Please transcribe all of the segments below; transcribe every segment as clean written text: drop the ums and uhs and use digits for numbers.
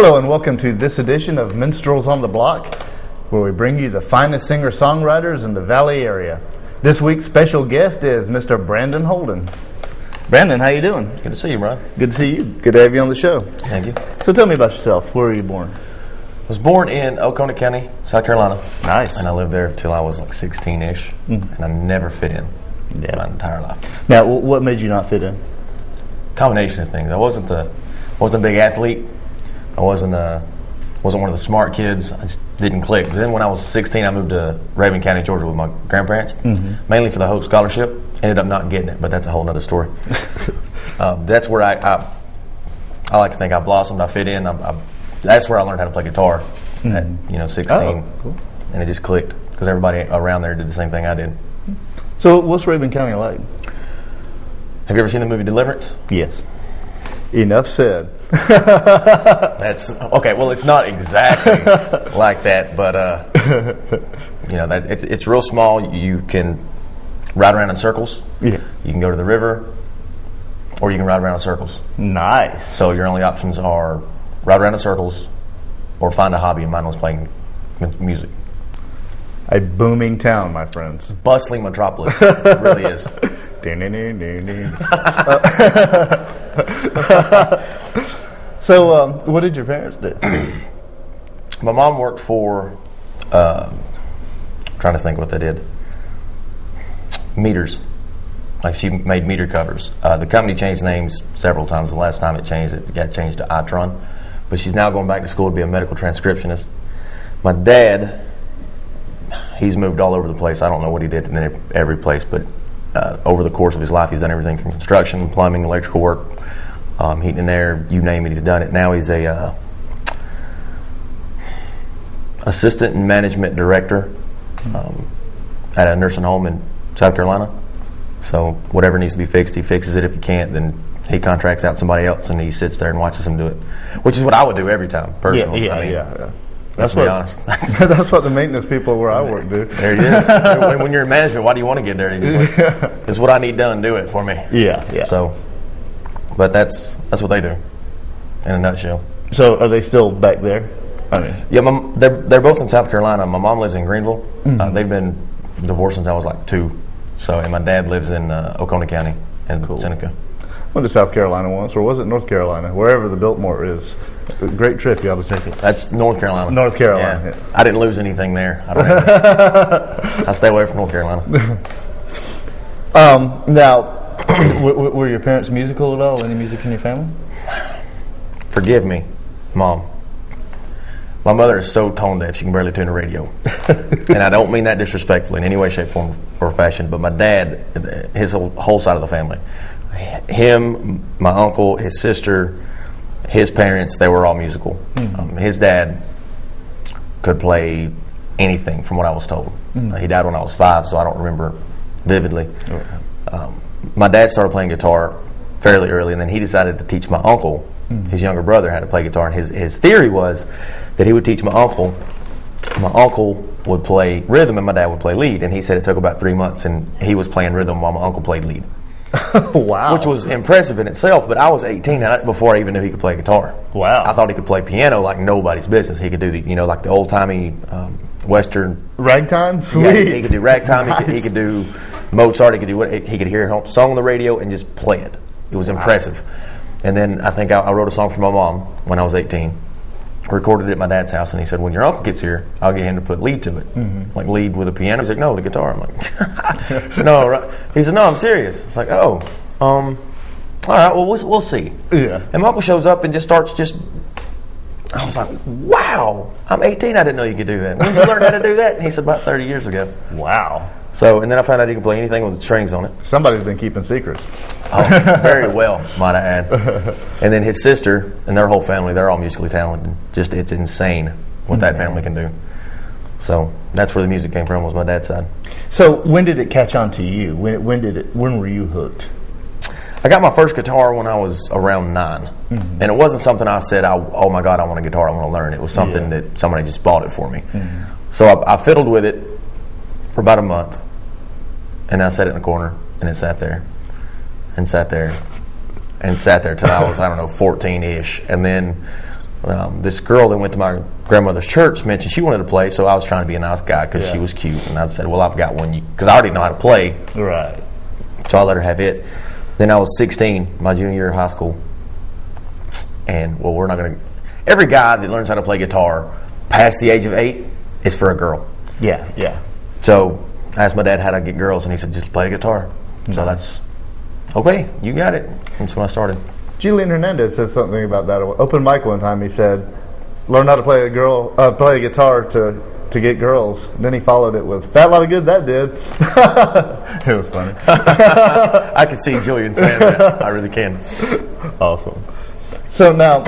Hello and welcome to this edition of Minstrels on the Block, where we bring you the finest singer-songwriters in the Valley area. This week's special guest is Mr. Brandon Holden. Brandon, how you doing? Good to see you, Ron. Good to see you. Good to have you on the show. Thank you. So tell me about yourself. Where were you born? I was born in Oconee County, South Carolina. Nice. And I lived there till I was like 16-ish, and I never fit in my entire life. Now, what made you not fit in? Combination of things. I wasn't a big athlete. I wasn't one of the smart kids. I just didn't click. But then when I was 16, I moved to Raven County, Georgia with my grandparents, mainly for the Hope Scholarship. Ended up not getting it, but that's a whole other story. That's where I like to think I blossomed. I fit in. That's where I learned how to play guitar at 16, cool. And it just clicked because everybody around there did the same thing I did. So what's Raven County like? Have you ever seen the movie Deliverance? Yes. Enough said. That's okay. Well, it's not exactly like that, but it's real small. You can ride around in circles. Yeah. You can go to the river, or you can ride around in circles. Nice. So your only options are ride around in circles, or find a hobby. And mine was playing music. A booming town, my friends. Bustling metropolis. It really is. So, what did your parents do? My mom worked for, trying to think what they did. Meters. Like she made meter covers. The company changed names several times. The last time it got changed to Itron. But she's now going back to school to be a medical transcriptionist. My dad, he's moved all over the place. I don't know what he did in every place, but over the course of his life, he's done everything from construction, plumbing, electrical work, heating and air, you name it, he's done it. Now he's a assistant and management director at a nursing home in South Carolina. So whatever needs to be fixed, he fixes it. If he can't, then he contracts out somebody else, and he sits there and watches him do it, which is what I would do every time, personally. Yeah. Let's be honest. That's what the maintenance people where I work do. There it is. When you're in management, why do you want to get dirty? It's what I need done. Do it for me. Yeah. So, but that's what they do, in a nutshell. So, are they still back there? Yeah, they're both in South Carolina. My mom lives in Greenville. They've been divorced since I was like 2. So, and my dad lives in Oconee County in Seneca. Went to South Carolina once, or was it North Carolina? Wherever the Biltmore is. A great trip, you ought to take it. That's North Carolina. North Carolina. Yeah. I didn't lose anything there. I stay away from North Carolina. Now, were your parents musical at all? Any music in your family? Forgive me, Mom. My mother is so tone deaf she can barely tune a radio. And I don't mean that disrespectfully in any way, shape, form, or fashion, but my dad, his whole side of the family, him, my uncle, his sister, his parents, they were all musical. His dad could play anything from what I was told. He died when I was 5, so I don't remember vividly. My dad started playing guitar fairly early, and then he decided to teach my uncle, his younger brother, how to play guitar. And his theory was that he would teach my uncle. My uncle would play rhythm, and my dad would play lead. And he said it took about 3 months, and he was playing rhythm while my uncle played lead. Wow. Which was impressive in itself, but I was 18 before I even knew he could play guitar. Wow. I thought he could play piano like nobody's business. He could do like the old-timey Western... Ragtime? Sweet. Yeah, he could do ragtime. Nice. He could do Mozart. He could hear a song on the radio and just play it. It was impressive. And then I think I wrote a song for my mom when I was 18. Recorded it at my dad's house, and he said, when your uncle gets here, I'll get him to put lead to it. Like lead with a piano. He's like, no, the guitar. I'm like, no. Right? He said, no, I'm serious. It's like, oh, all right, well, we'll see. Yeah. And my uncle shows up and just starts I was like, wow, I'm 18. I didn't know you could do that. When did you learn how to do that? And he said, about 30 years ago. Wow. So, and then I found out he can play anything with strings on it. Somebody's been keeping secrets. Oh, very well, might I add. And then his sister and their whole family, they're all musically talented. Just, it's insane what that family can do. So that's where the music came from, was my dad's side. So when did it catch on to you? When were you hooked? I got my first guitar when I was around 9. And it wasn't something I said, oh my God, I want a guitar, I want to learn. It was something that somebody just bought it for me. So I fiddled with it for about a month. And I set it in the corner, and it sat there, and sat there, and sat there till I was, 14-ish. And then this girl that went to my grandmother's church mentioned she wanted to play, so I was trying to be a nice guy because she was cute, and I said, well, I've got one, because I already know how to play. Right. So I let her have it. Then I was 16, my junior year of high school, and well, we're not going to. Every guy that learns how to play guitar past the age of 8 is for a girl. Yeah, yeah. So I asked my dad how to get girls, and he said, just play guitar. So that's, okay, you got it. That's when I started. Julian Hernandez said something about that. Open mic one time, he said, learn how to play play a guitar to get girls. And then he followed it with, fat lot of good that did. It was funny. I can see Julian saying that. I really can. Awesome. So now,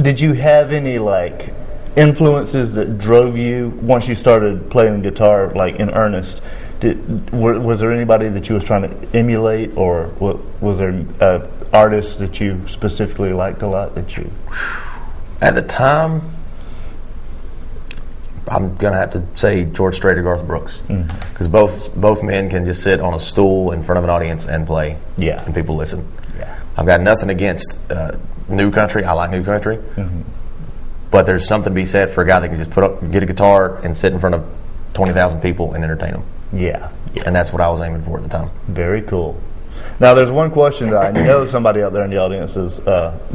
did you have any like influences that drove you once you started playing guitar like in earnest? Was there anybody that you was trying to emulate, or was there artists that you specifically liked a lot that you? At the time, I'm gonna have to say George Strait or Garth Brooks, because both men can just sit on a stool in front of an audience and play, and people listen. I've got nothing against new country. I like new country, but there's something to be said for a guy that can just get a guitar and sit in front of 20,000 people and entertain them. Yeah. And that's what I was aiming for at the time. Very cool. Now, there's one question that I know somebody out there in the audience is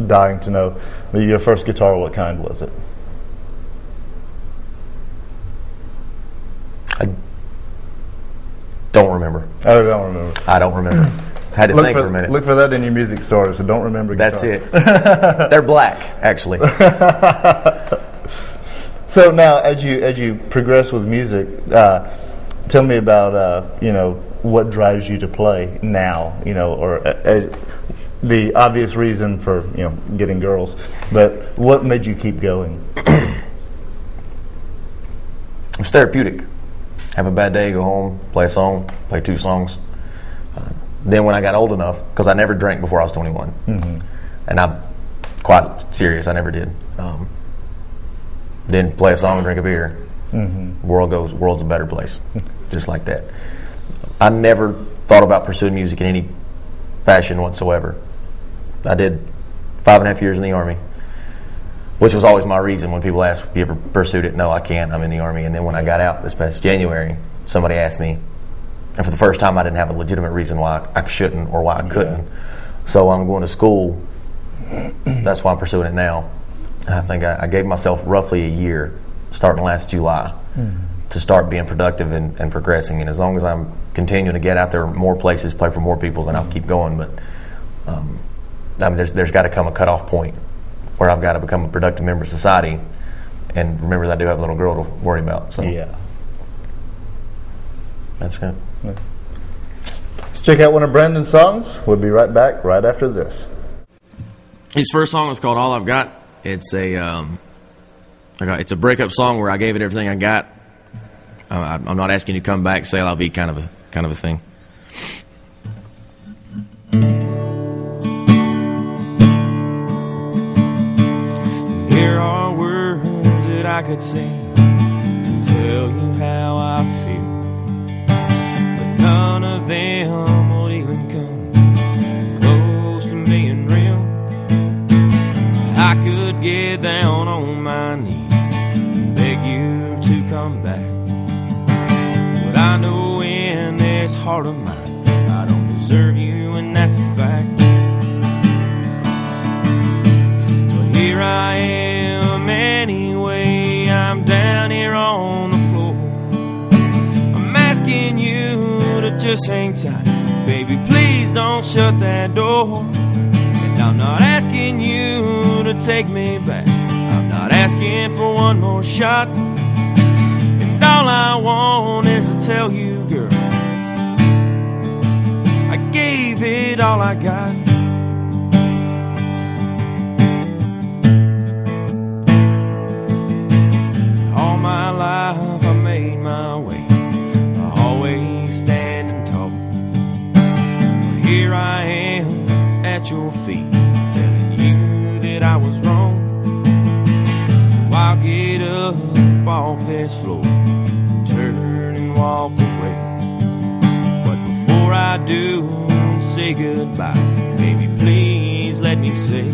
dying to know. Your first guitar, what kind was it? I don't remember. I don't remember. I don't remember. Had to think for a minute. Look for that in your music store, so don't remember guitar. That's it. They're black, actually. So now, as you progress with music, tell me about what drives you to play now, or the obvious reason for getting girls, but what made you keep going? It's therapeutic. Have a bad day, go home, play a song, play 2 songs. Then when I got old enough, because I never drank before I was 21, and I'm quite serious, I never did. Then play a song and drink a beer. World's a better place, just like that. I never thought about pursuing music in any fashion whatsoever. I did 5.5 years in the Army, which was always my reason when people ask, have you ever pursued it? No, I can't. I'm in the Army. And then when I got out this past January, somebody asked me, and for the first time I didn't have a legitimate reason why I shouldn't or why I couldn't. So I'm going to school. That's why I'm pursuing it now. I think I gave myself roughly a year, starting last July, to start being productive and progressing. And as long as I'm continuing to get out there more places, play for more people, then I'll keep going. But there's got to come a cutoff point where I've got to become a productive member of society, and remember that I do have a little girl to worry about. So that's it. Let's check out one of Brandon's songs. We'll be right back right after this. His first song is called "All I've Got." It's it's a breakup song where I gave it everything I got. I'm not asking you to come back, say I'll be kind of a thing. There are words that I could sing to tell you how I feel, but none of them will even come close to being real. I could get down on my knees and beg you to come back, but I know in this heart of mine I don't deserve you, and that's a fact. But here I am anyway, I'm down here on the floor. I'm asking you to just hang tight, baby, please don't shut that door. I'm not asking you to take me back, I'm not asking for one more shot. And all I want is to tell you, girl, I gave it all I got. All my life I made my way, always standing tall. But here I am at your feet, telling you that I was wrong. So I'll get up off this floor, turn and walk away. But before I do, say goodbye, baby, please let me say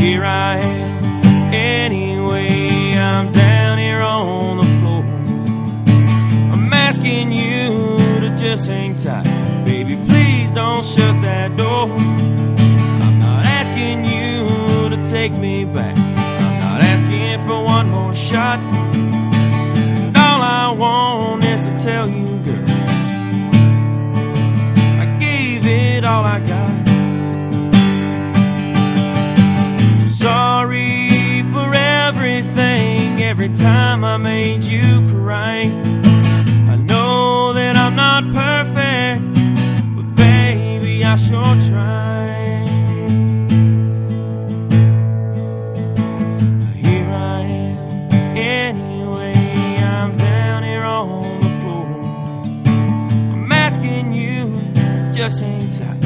here I am anyway. I'm down here on the floor. I'm asking you to just hang tight. Baby, please don't shut that door. I'm not asking you to take me back. I'm not asking for one more shot. And all I want is to tell you, girl, I gave it all I got. I'm sorry for everything, every time I made you cry. I know that I'm not perfect, but baby, I sure try. Here I am anyway. I'm down here on the floor. I'm asking you to just hang tight.